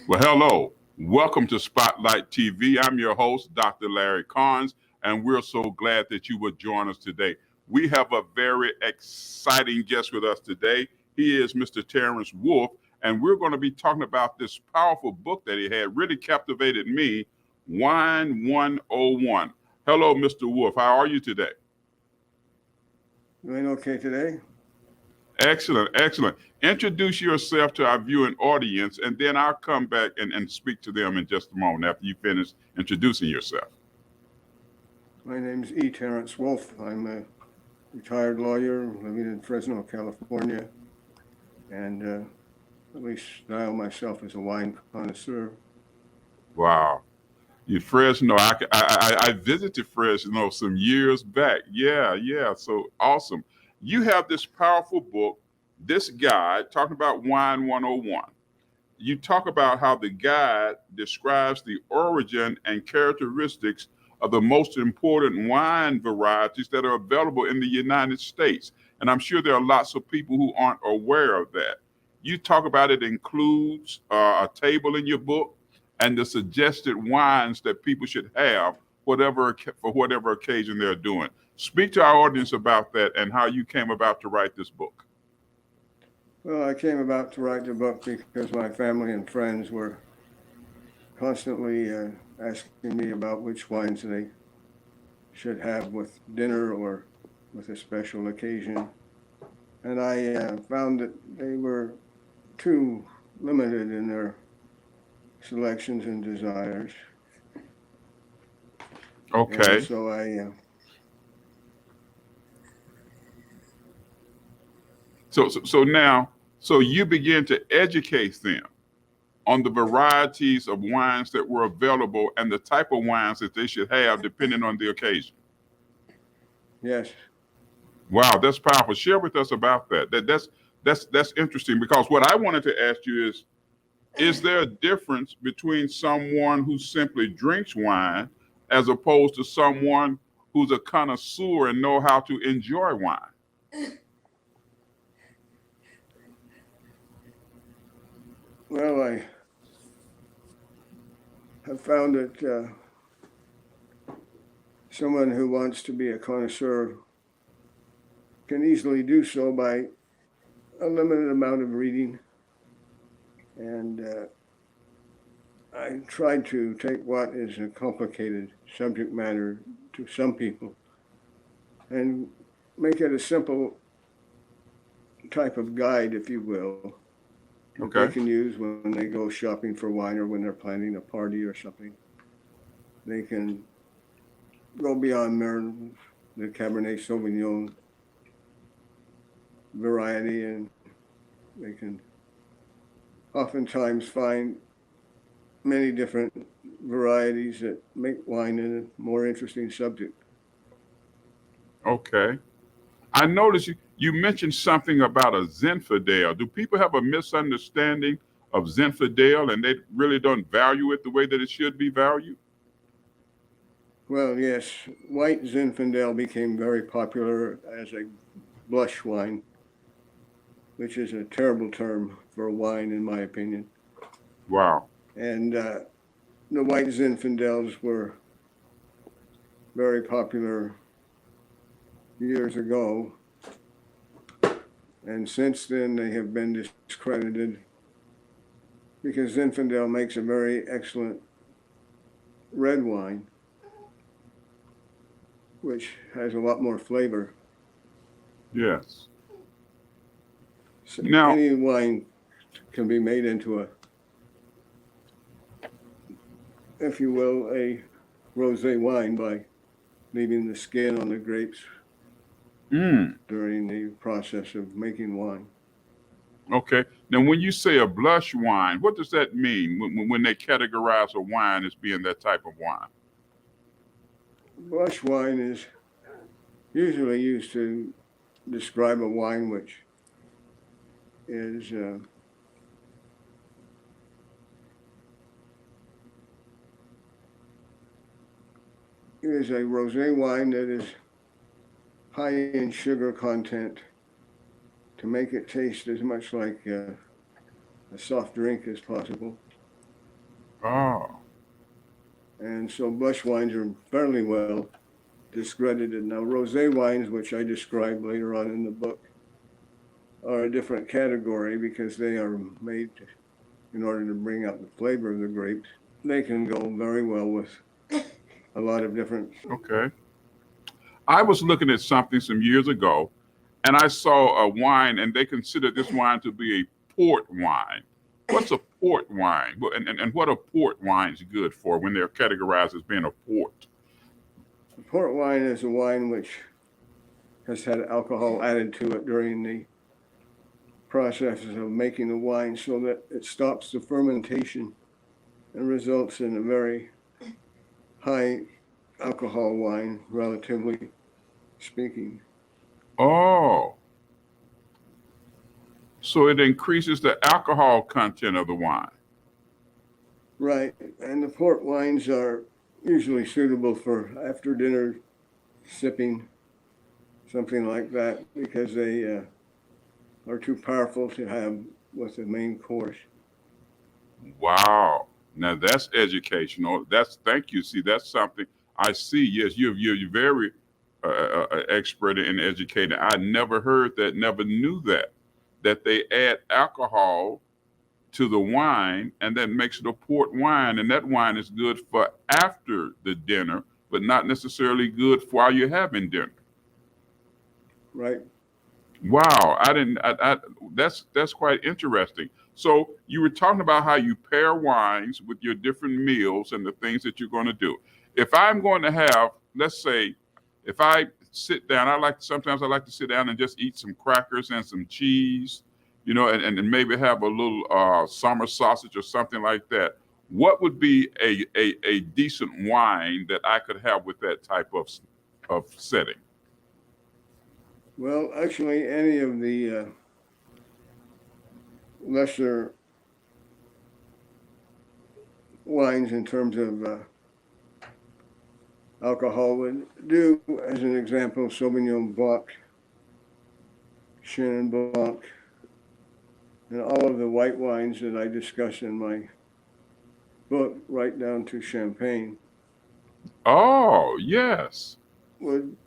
Well, hello. Welcome to Spotlight TV. I'm your host, Dr. Larry Carnes, and we're so glad that you would join us today. We have a very exciting guest with us today. He is Mr. Terrence Woolf, and we're going to be talking about this powerful book that he had really captivated me, Wine 101. Hello, Mr. Woolf. How are you today? Doing okay today? Excellent, excellent. Introduce yourself to our viewing audience, and then I'll come back and speak to them in just a moment after you finish introducing yourself. My name is Terrence Woolf. I'm a retired lawyer living in Fresno, California, and at least style myself as a wine connoisseur. Wow. You Fresno, I visited Fresno some years back. Yeah, yeah. So awesome. You have this powerful book, this guide, talking about Wine 101. You talk about how the guide describes the origin and characteristics of the most important wine varieties that are available in the United States. And I'm sure there are lots of people who aren't aware of that. You talk about it includes a table in your book and the suggested wines that people should have for whatever occasion they're doing. Speak to our audience about that and how you came about to write this book. Well, I came about to write the book because my family and friends were constantly asking me about which wines they should have with dinner or with a special occasion. And I found that they were too limited in their selections and desires. Okay. And so I So you begin to educate them on the varieties of wines that were available and the type of wines that they should have depending on the occasion. yes. Wow, that's powerful. Share with us about that. That's interesting because what I wanted to ask you is there a difference between someone who simply drinks wine as opposed to someone who's a connoisseur and know how to enjoy wine? Well, I have found that someone who wants to be a connoisseur can easily do so by a limited amount of reading. And I tried to take what is a complicated subject matter to some people and make it a simple type of guide, if you will, that Okay. they can use when they go shopping for wine or when they're planning a party or something. They can go beyond the Cabernet Sauvignon variety, and they can oftentimes find many different varieties that make wine a more interesting subject. Okay. I noticed you mentioned something about a zinfandel. Do people have a misunderstanding of zinfandel and they really don't value it the way that it should be valued? Well, yes, white Zinfandel became very popular as a blush wine, which is a terrible term for a wine, in my opinion. Wow. And the white Zinfandels were very popular years ago. And since then, they have been discredited because Zinfandel makes a very excellent red wine, which has a lot more flavor. Yes. So Now, any wine can be made into if you will, a rosé wine by leaving the skin on the grapes mm, during the process of making wine. okay. Now, when you say a blush wine, what does that mean when they categorize a wine as being that type of wine? Blush wine is usually used to describe a wine which is a rosé wine that is high in sugar content to make it taste as much like a soft drink as possible. Oh, And so blush wines are fairly well discredited. Now, rosé wines, which I describe later on in the book, are a different category because they are made in order to bring out the flavor of the grapes. They can go very well with a lot of different. okay. I was looking at something some years ago, and I saw a wine, and they considered this wine to be a port wine. What's a port wine? And what are port wines good for when they're categorized as being a port? A port wine is a wine which has had alcohol added to it during the processes of making the wine so that it stops the fermentation and results in a very high alcohol wine, relatively speaking. Oh, so it increases the alcohol content of the wine. Right. And the port wines are usually suitable for after dinner sipping, something like that, because they are too powerful to have with the main course. Wow. Now that's educational. That's thank you. See, that's something I see. Yes, you're very expert in educating. I never heard that. Never knew that they add alcohol to the wine and that makes it a port wine, and that wine is good for after the dinner, but not necessarily good while you're having dinner. Right. Wow, I didn't. That's quite interesting. So you were talking about how you pair wines with your different meals and the things that you're going to do. If I'm going to have, let's say, if I sit down, sometimes I like to sit down and just eat some crackers and some cheese, and maybe have a little summer sausage or something like that. What would be a decent wine that I could have with that type of setting? Well, actually, any of the lesser wines in terms of alcohol would do. As an example, Sauvignon Blanc, Chenin Blanc, and all of the white wines that I discuss in my book, right down to Champagne, Oh, yes.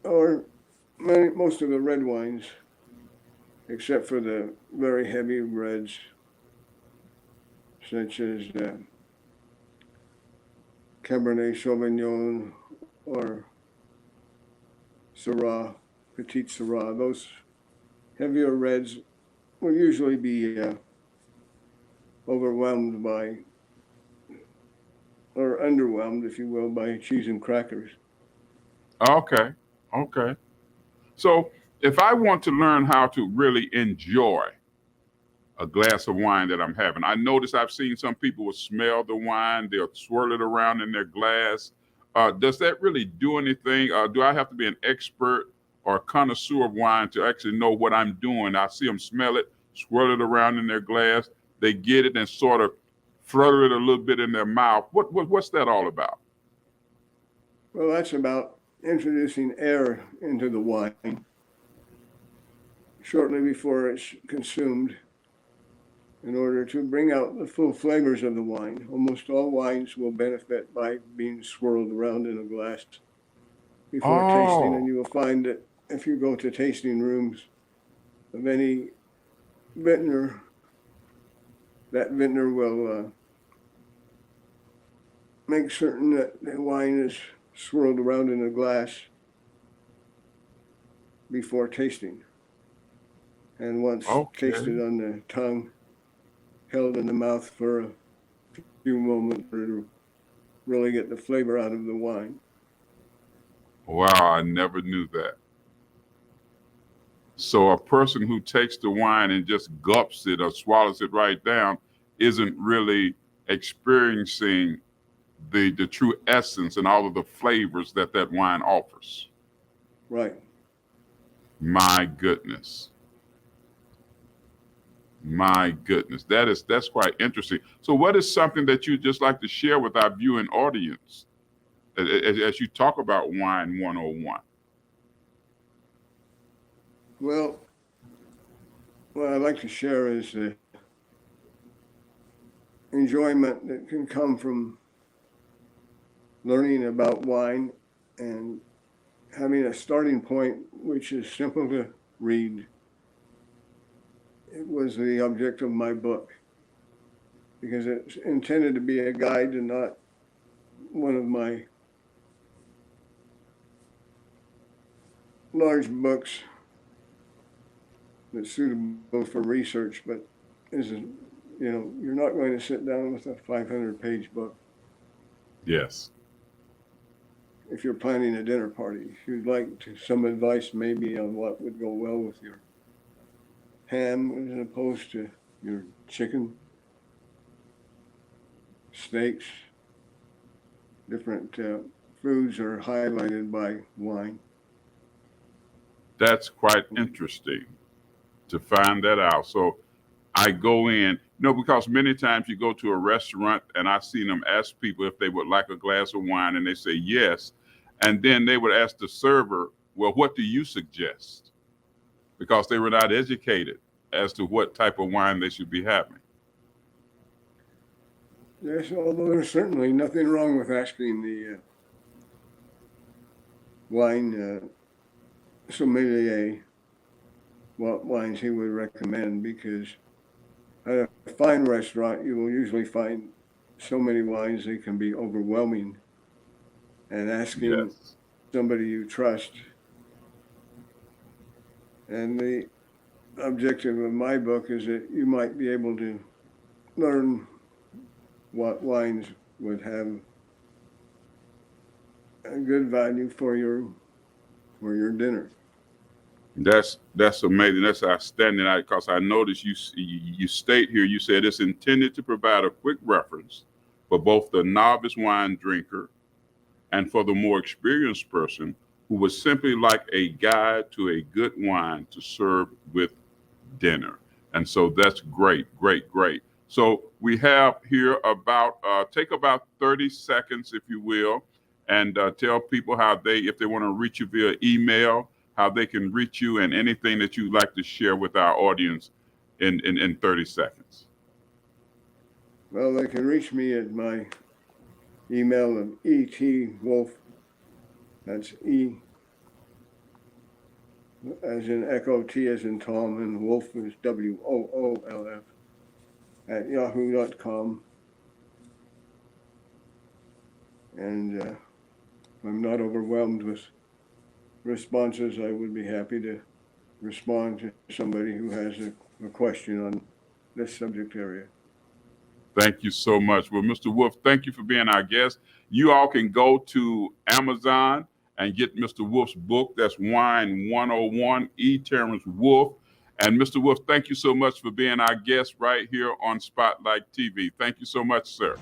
or most of the red wines, except for the very heavy reds, such as Cabernet Sauvignon or Syrah, Petit Syrah. Those heavier reds will usually be overwhelmed by, or underwhelmed, if you will, by cheese and crackers. Okay. Okay. So if I want to learn how to really enjoy a glass of wine that I'm having, I notice I've seen some people will smell the wine, they'll swirl it around in their glass. Does that really do anything? Do I have to be an expert or a connoisseur of wine to actually know what I'm doing? I see them smell it, swirl it around in their glass, they get it and sort of flutter it a little bit in their mouth. What's that all about? Well, that's about introducing air into the wine shortly before it's consumed in order to bring out the full flavors of the wine. Almost all wines will benefit by being swirled around in a glass before tasting, and Oh, you will find that if you go to tasting rooms of any vintner, that vintner will make certain that the wine is swirled around in a glass before tasting. And once okay. tasted on the tongue, held in the mouth for a few moments to really get the flavor out of the wine. Wow, I never knew that. So a person who takes the wine and just gulps it or swallows it right down isn't really experiencing the true essence and all of the flavors that that wine offers. Right. My goodness. My goodness. That's quite interesting. So what is something that you just like to share with our viewing audience as you talk about wine 101? Well, what I'd like to share is enjoyment that can come from learning about wine and having a starting point which is simple to read. It was the object of my book, because it's intended to be a guide and not one of my large books that's suitable for research, but isn't, you're not going to sit down with a 500-page book. Yes. If you're planning a dinner party, if you'd like some advice maybe on what would go well with your ham as opposed to your chicken, steaks, different foods are highlighted by wine. That's quite interesting to find that out. So I go in, because many times you go to a restaurant and I've seen them ask people if they would like a glass of wine and they say yes. And then they would ask the server, well, what do you suggest? Because they were not educated as to what type of wine they should be having. Yes, although there's certainly nothing wrong with asking the wine sommelier what wines he would recommend, because at a fine restaurant you will usually find so many wines they can be overwhelming, and asking somebody you trust. And the objective of my book is that you might be able to learn what wines would have a good value for your dinner. That's amazing. That's outstanding. Because I noticed you state here, you said it's intended to provide a quick reference for both the novice wine drinker and for the more experienced person who would simply like a guide to a good wine to serve with dinner. And so that's great, great, great. So we have here take about 30 seconds, if you will, and tell people how if they want to reach you via email, how they can reach you, and anything that you'd like to share with our audience in 30 seconds. Well, they can reach me at my email of etwolf, that's E as in Echo, T as in Tom, and Wolf is WOOLF, at yahoo.com. And if I'm not overwhelmed with responses, I would be happy to respond to somebody who has a question on this subject area. Thank you so much. Well, Mr. Woolf, thank you for being our guest. You all can go to Amazon and get Mr. Woolf's book. That's Wine 101, E. Terrence Woolf. And Mr. Woolf, thank you so much for being our guest right here on Spotlight TV. Thank you so much, sir.